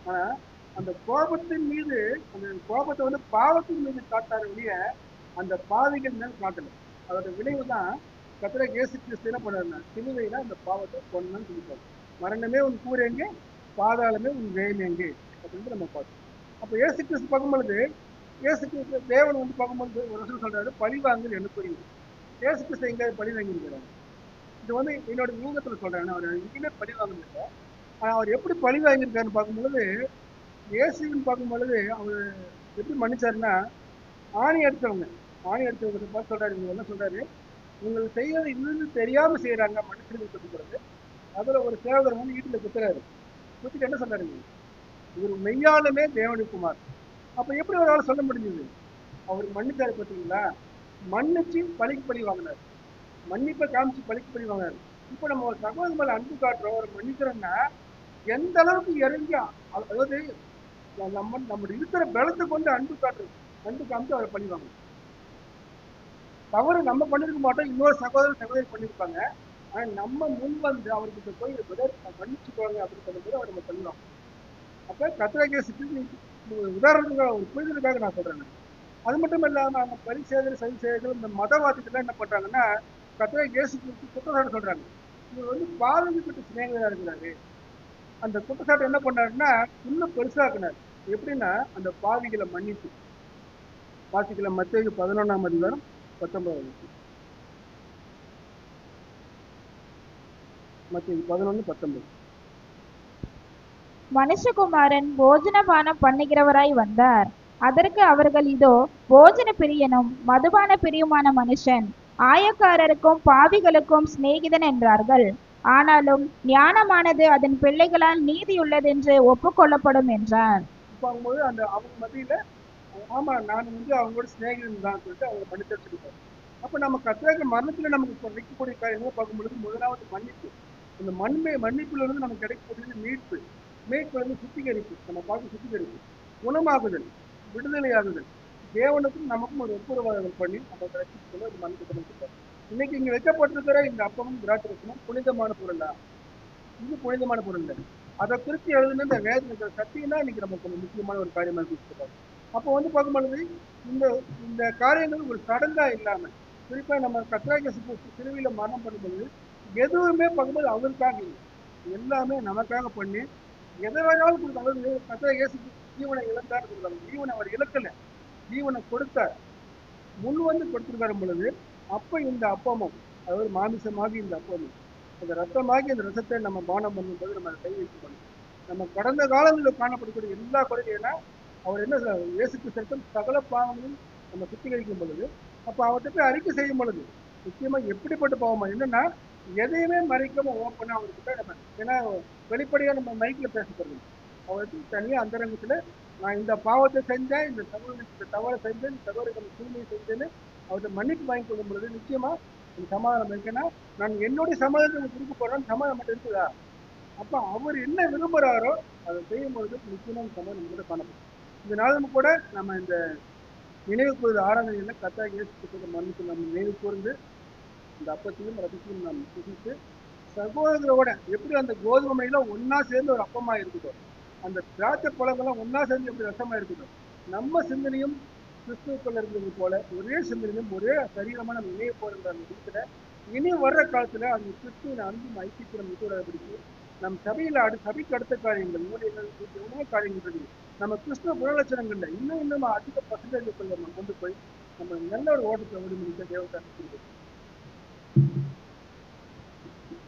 ஆனா அந்த கோபத்தின் மீது அந்த கோபத்தை பாவத்தின் மீது காட்டாரு வெளிய அந்த பாவிகள் மேல் காட்டல. அதோட விளைவு தான் கர்த்தர் இயேசு கிறிஸ்து என்ன பண்ணாருன்னா சிலுவையில அந்த பாவத்தை கொன்னன்னு சொல்லிட்டாரு. மரணமே உன் கூறு எங்கே, பாதாளமே உன் வேலை எங்கே அப்படின்னு நம்ம பார்த்தோம். அப்ப இயேசு கிறிஸ்து பார்க்கும்பொழுது இயேசு கிறிஸ்து தேவன் பார்க்கும்போது ஒரு வருஷம் சொல்றாரு, பழிவாங்கல் எனக்கு புரியுது. இயேசு கிறிஸ்து எங்கேயாவது பழி வாங்கியிருக்கிறாரு? இது என்னோட யூகத்துல சொல்றேன். அவர் எங்கேயுமே பழி வாங்கிருக்க. ஆனா அவர் எப்படி பழி வாங்கியிருக்காருன்னு பார்க்கும்பொழுது இயேசுன்னு பார்க்கும்பொழுது அவர் எப்படி மன்னிச்சாருன்னா, ஆணி அடிச்சவங்க பார்த்து சொல்றாரு, இவங்க என்ன சொல்றாரு, உங்களுக்கு செய்யறது இன்னும் தெரியாம செய்யறாங்க மனுஷனுக்கு சொல்லிக்கிறது. அதுல ஒரு சேவகர் வந்து வீட்டுல குத்துறாரு. குத்திட்டு என்ன சொல்றாருங்க, இவர் மெய்யாலுமே தேவனுடைய குமார். அப்ப எப்படி ஒரு ஆள் சொல்ல முடிஞ்சது? அவர் மன்னிச்சாரு பார்த்தீங்களா? மன்னிச்சு பழிக்கு பழி வாங்கினார். மன்னிப்பை காமிச்சு பழிக்கு பழி வாங்கினார். இப்ப நம்ம ஒரு சகோதரர் மேல அன்பு காட்டுறோம், ஒரு மன்னிக்கிறோம்னா எந்த அளவுக்கு இறங்கி, அதாவது நம்முடைய இருக்கிற பலத்தை கொண்டு அன்பு காட்டுறது, அன்பு காமிச்சு அவரை பழி வாங்கணும். தவறு நம்ம பண்ணிருக்க மாட்டோம், இன்னொரு சகோதரி பண்ணிருப்பாங்க. ஆனா நம்ம முன் வந்து அவர்கிட்ட போய் மன்னிச்சுக்கோங்க அப்படின்னு சொல்லும்போது அவர் நம்ம பண்ணுவோம். அப்ப கத்திரகேசுக்கு உதாரணத்துக்கு ஒரு புரிதலுக்காக நான் சொல்றேன். அது மட்டும் இல்லாம அந்த பரிசேதர் சதிசேதர்கள் இந்த மதவாதிகள் என்ன பண்றாங்கன்னா, கத்திரகேசுக்கு குற்றச்சாட்டு சொல்றாங்க, இவர் வந்து பாதிக்கப்பட்ட சிநேகிதரா இருக்கிறாரு. அந்த குற்றச்சாட்டு என்ன பண்ணாருன்னா இன்னும் பெருசாக்குனார். எப்படின்னா அந்த பாவிகளை மன்னிச்சு வாசிக்கலாம். மத்தேயு 11:19. மத்தேயு 11:19. மனுஷகுமாரன் போஜனபானம் பண்ணுகிறவராய் வந்தார். அதற்கு அவர்கள், இதோ போஜன பிரியனும் மதுபான பிரியுமான மனுஷன், ஆயக்காரருக்கும் பாவிகளுக்கும் சிநேகிதன் என்றார்கள். ஆனாலும் ஞானமானது அதன் பிள்ளைகளால் நீதியுள்ளதென்று ஒப்புக்கொள்ளப்படும் என்றார். இப்ப அவங்க அந்த அவங்க மத்தியில, ஆமா நான் வந்து அவங்களோட சிநேகிதன் தான் சொல்லிட்டு அவங்க மன்னிச்சிருக்காங்க. அப்ப நம்ம கத்திராக மரணத்துல நமக்கு கிடைக்கக்கூடிய காரியங்களை பார்க்கும்பொழுது முதலாவது மன்னிப்பு. அந்த மன்னிப்புல இருந்து நமக்கு கிடைக்கக்கூடியது மீட்பு. மீட்பு வந்து சுத்திகரிப்பு, நம்ம பார்க்க சுத்திகரிப்பு, குணமாகுதல், விடுதலையாகுதல், தேவனுக்கும் நமக்கும் ஒரு ஒப்புரவாதம் பண்ணி நம்ம ரசிச்சுக்கொள்ள ஒரு மன்னிப்பு. இன்னைக்கு இங்க வைக்கப்பட்டிருக்கிற இந்த அப்பமும் திராட்சரசமும் புனிதமான பொருளா? இது புனிதமான பொருள் இல்லை. அதை குறித்து எழுதுன இந்த வேதனை சத்தியம் தான் இன்னைக்கு நமக்கு ஒரு முக்கியமான ஒரு காரியமாக கொடுத்துருக்காங்க. அப்போ வந்து பார்க்கும்பொழுது இந்த இந்த காரியங்கள் ஒரு சடங்கா இல்லாம, குறிப்பா நம்ம கத்திராக திருவிழா மரணம் பண்ணும்போது எதுவுமே பார்க்கும்போது அவருக்காக இல்லை, எல்லாமே நமக்காக பண்ணி எதை வேணாலும் கொடுத்தாங்க. அதாவது கத்திராக ஜீவனை இழந்தார் சொல்றாங்க. ஜீவனை அவர் இழக்கல, ஜீவனை கொடுத்தார், முன் வந்து கொடுத்துருக்காரும் பொழுது அப்ப இந்த அப்பமும், அதாவது மாமிசமாகி இந்த அப்பமும் அந்த ரத்தமாகி அந்த ரசத்தை நம்ம பானம் பண்ணும்போது நம்ம கை வைக்கணும். நம்ம கடந்த காலங்களில் காணப்படக்கூடிய எல்லா குறைகளும் அவர் என்ன இயேசு கிறிஸ்து சகல பாவங்களும் நம்ம சுத்திகரிக்கும் பொழுது, அப்ப அவர்கிட்ட போய் அறிக்கை செய்யும் பொழுது நிச்சயமா எப்படிப்பட்ட பாவமா என்னன்னா எதையுமே மறைக்காம ஓப்பனா அவர்கிட்ட நம்ம, ஏன்னா வெளிப்படையா நம்ம மைக்ல பேசப்படுறது, அவருக்கு தனியா அந்தரங்கத்துல நான் இந்த பாவத்தை செஞ்சேன், இந்த சகோதரனுக்கு தவறை செஞ்சேன், இந்த சகோதரருக்கு தூய்மையை செஞ்சேன்னு அவர்கிட்ட மன்னிப்பு வாங்கி கொள்ளும் பொழுது நிச்சயமா சமாதானம் இருக்குன்னா, நான் என்னுடைய சமாதானத்தை கொடுக்க போறேன், சமாதானம் மட்டும் இருக்குதா? அப்ப அவர் என்ன விரும்புறாரோ அதை செய்யும் பொழுது நிச்சயமா சமாதானம் கூட காணப்படும். இந்த நாளும் கூட நம்ம இந்த நினைவு கூறுது ஆராதனையில கர்த்தராகிய இயேசு கிறிஸ்துவின் மரணத்தை நம்ம நினைவு கூர்ந்து இந்த அப்பத்தையும் ரசத்தையும் நாம் புசித்து சகோதரரோட எப்படி அந்த கோதுமை மணியில ஒன்னா சேர்ந்து ஒரு அப்பமா இருக்கட்டும், அந்த திராட்சை பழங்கள்லாம் ஒன்னா சேர்ந்து எப்படி ரசமா இருக்கட்டும், நம்ம சிந்தனையும் கிறிஸ்துவுக்குள்ள இருக்கிறது போல ஒரே சிந்தனையும் ஒரே சரீரமான நம்ம நினைவு போகிற அந்த இடத்துல இனி வர்ற காலத்துல அந்த கிறிஸ்துவின் அன்பும் ஐக்கியம் விட்டுவிட பிடிச்சு நம் சபையில சபைக்கு அடுத்த காரியங்கள் ஊழியர்கள் எவ்வளவு காரியங்கள் இருக்கு. நம்ம கிறிஸ்துவ குணலட்சணங்கள்ல இன்னும் அதிக பர்சன்டேஜ் நம்ம கொண்டு போய் நம்ம நல்ல ஒரு ஓட்டத்தை ஓடி முடிக்க தேவத்தை